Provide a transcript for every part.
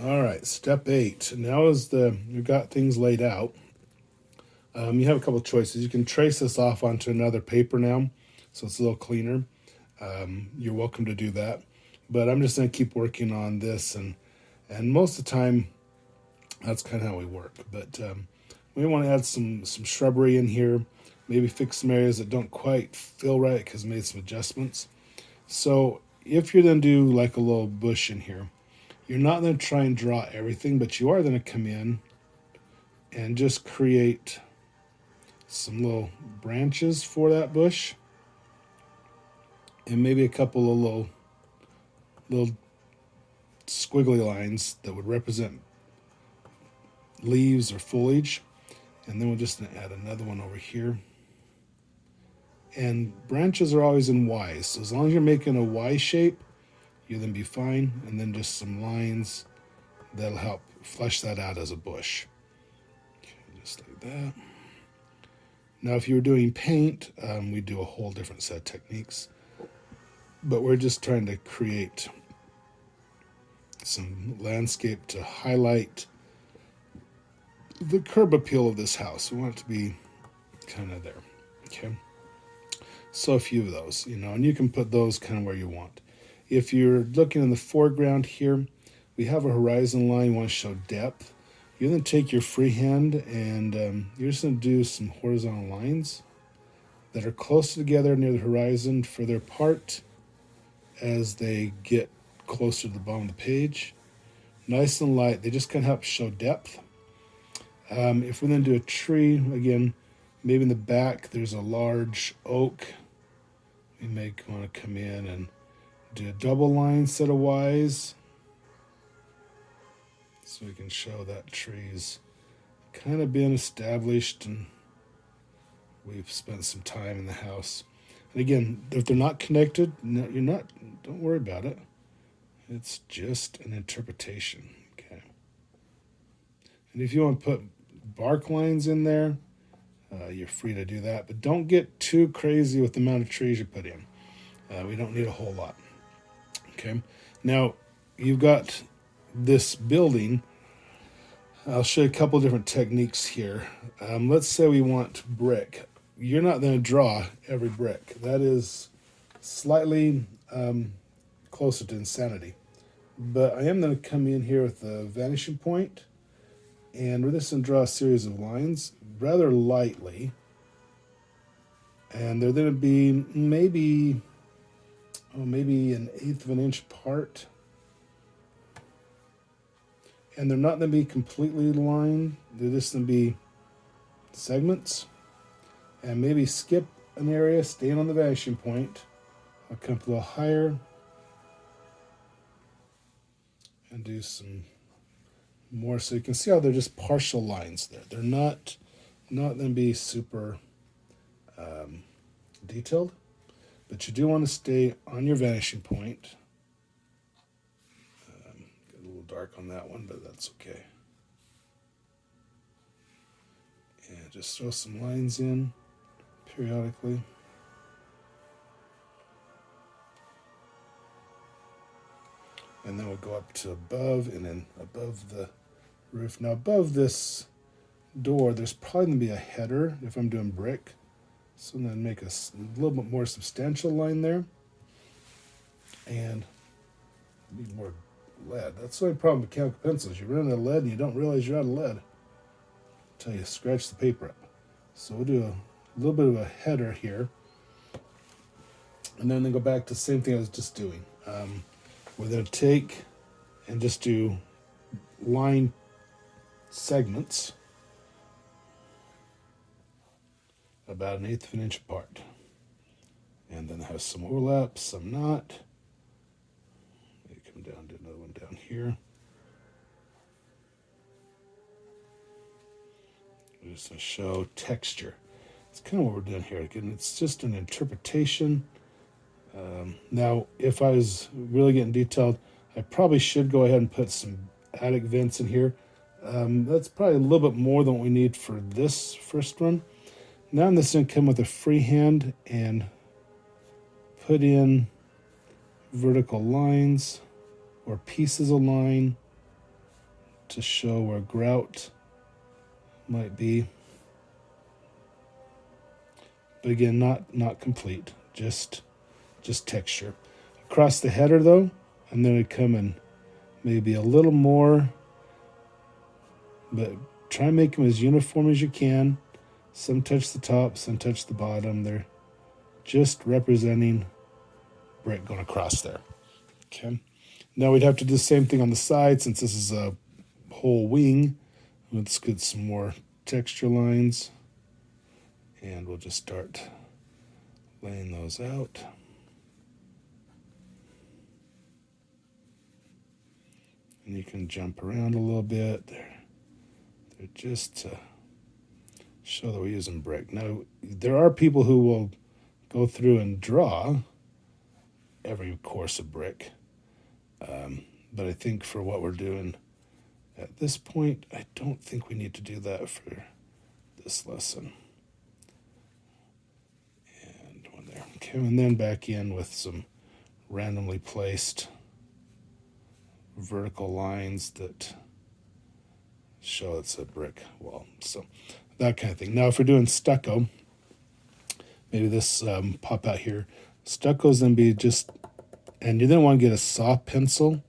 All right, step 8. Now you've got things laid out. You have a couple of choices. You can trace this off onto another paper now, so it's a little cleaner. You're welcome to do that. But I'm just going to keep working on this, and most of the time, that's kind of how we work. But we want to add some shrubbery in here, maybe fix some areas that don't quite feel right because we made some adjustments. So if you're going to do like a little bush in here, you're not going to try and draw everything, but you are going to come in and just create some little branches for that bush, and maybe a couple of little squiggly lines that would represent leaves or foliage. And then we're just going to add another one over here. And branches are always in Y's, so as long as you're making a Y shape, you'll then be fine. And then just some lines that'll help flesh that out as a bush. Okay, just like that. Now, if you were doing paint, we do a whole different set of techniques. But we're just trying to create some landscape to highlight the curb appeal of this house. We want it to be kind of there. Okay. So a few of those, and you can put those kind of where you want. If you're looking in the foreground here, we have a horizon line. You want to show depth. You're going to take your freehand and you're just going to do some horizontal lines that are close together near the horizon, further apart as they get closer to the bottom of the page. Nice and light. They just kind of help show depth. If we then do a tree, again, maybe in the back there's a large oak. We may want to come in and do a double line set of Y's, so we can show that tree's kind of been established and we've spent some time in the house. And again, if they're not connected, don't worry about it. It's just an interpretation. Okay. And if you want to put bark lines in there, you're free to do that. But don't get too crazy with the amount of trees you put in. We don't need a whole lot. Okay. Now, you've got this building. I'll show you a couple different techniques here. Let's say we want brick. You're not going to draw every brick. That is slightly closer to insanity. But I am going to come in here with the vanishing point, and we're just going to draw a series of lines rather lightly. And they're going to be maybe an eighth of an inch apart. And they're not going to be completely lined. They're just going to be segments. And maybe skip an area, staying on the vanishing point. I'll come up a little higher and do some more, so you can see how they're just partial lines there. They're not going to be super detailed, but you do want to stay on your vanishing point. Get a little dark on that one, but that's okay. And just throw some lines in periodically. And then we'll go up to above, and then above the roof. Now above this door, there's probably going to be a header if I'm doing brick. So I'm going to make a little bit more substantial line there. And need more lead. That's the only problem with mechanical pencils. You run out of lead and you don't realize you're out of lead until you scratch the paper up. So we'll do a little bit of a header here. And then go back to the same thing I was just doing. We're going to take and just do line segments about an eighth of an inch apart. And then have some overlap, some not. Maybe come down, do another one down here. Just to show texture. It's kind of what we're doing here. Again, it's just an interpretation. Now, if I was really getting detailed, I probably should go ahead and put some attic vents in here. That's probably a little bit more than what we need for this first one. Now I'm just going to come with a freehand and put in vertical lines or pieces of line to show where grout might be. But again, not complete, just texture. Across the header though, I'm going to come in maybe a little more, but try and make them as uniform as you can. Some touch the top, some touch the bottom. They're just representing brick going across there. Okay. Now we'd have to do the same thing on the side since this is a whole wing. Let's get some more texture lines. And we'll just start laying those out. And you can jump around a little bit. They're just to show that we're using brick. Now, there are people who will go through and draw every course of brick. But I think for what we're doing at this point, I don't think we need to do that for this lesson. And one there. Okay, and then back in with some randomly placed vertical lines that show it's a brick wall. So that kind of thing. Now, if we're doing stucco, maybe this pop out here. Stucco's going to be just, and you then want to get a soft pencil.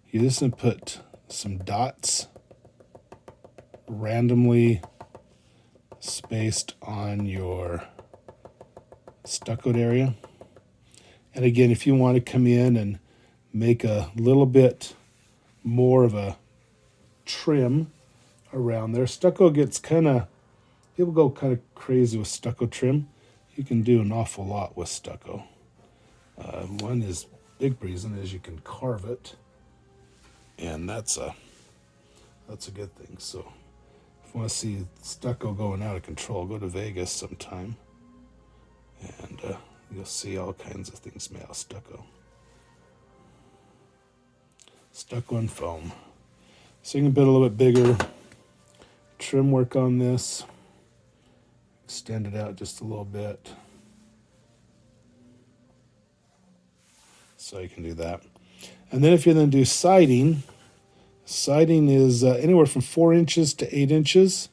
You just going to put some dots randomly spaced on your stuccoed area. And again, if you want to come in and make a little bit more of a trim around there, stucco gets people go kind of crazy with stucco trim. You can do an awful lot with stucco. One is big reason is you can carve it, and that's a good thing. So if you want to see stucco going out of control, go to Vegas sometime, and you'll see all kinds of things made out of stucco. Stucco and foam. So you can build a little bit bigger trim work on this. Extend it out just a little bit. So you can do that. And then if you then do siding is anywhere from 4 inches to 8 inches.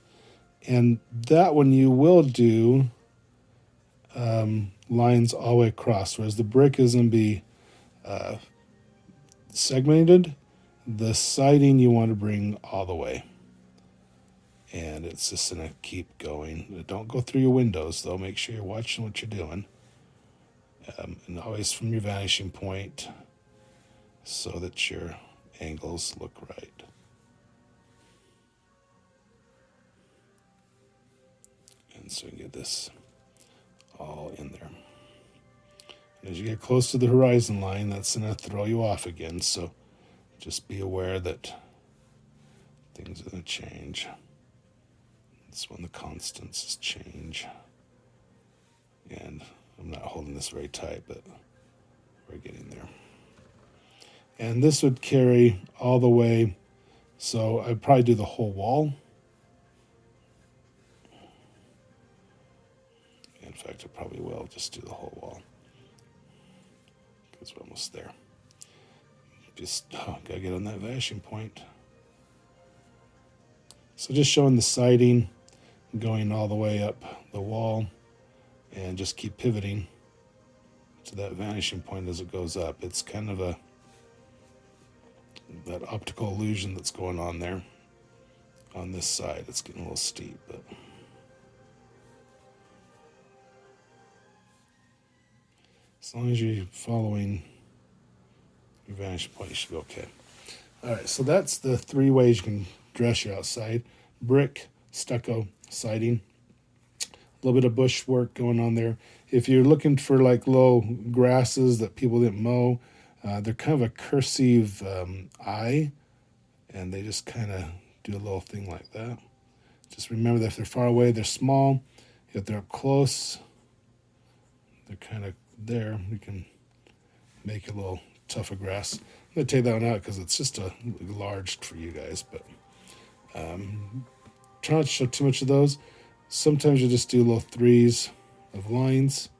And that one you will do lines all the way across, whereas the brick is going to be segmented. The siding you want to bring all the way. And it's just going to keep going. Don't go through your windows, though. Make sure you're watching what you're doing. And always from your vanishing point so that your angles look right. And so you get this all in there. And as you get close to the horizon line, that's going to throw you off again. So just be aware that things are going to change. That's when the constants change. And I'm not holding this very tight, but we're getting there. And this would carry all the way, so I'd probably do the whole wall. In fact, I probably will just do the whole wall, because we're almost there. Just gotta get on that vanishing point. So just showing the siding going all the way up the wall, and just keep pivoting to that vanishing point as it goes up. It's kind of that optical illusion that's going on there on this side. It's getting a little steep, but as long as you're following your vanishing point, you should be okay. All right, so that's the 3 ways you can dress your outside: brick, stucco, siding. A little bit of bush work going on there. If you're looking for like low grasses that people didn't mow, they're kind of a cursive eye, and they just kind of do a little thing like that. Just remember that if they're far away, they're small. If they're up close, they're kind of there. We can make a little tougher grass. I'm going to take that one out because it's just a large for you guys, but try not to show too much of those. Sometimes you just do little 3s of lines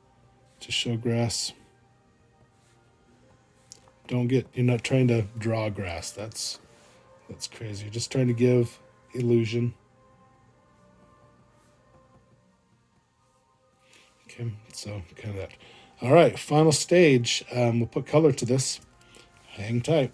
to show grass. You're not trying to draw grass. That's That's crazy. Just trying to give illusion. Okay, so kind of that. All right, final stage. We'll put color to this. Hang tight.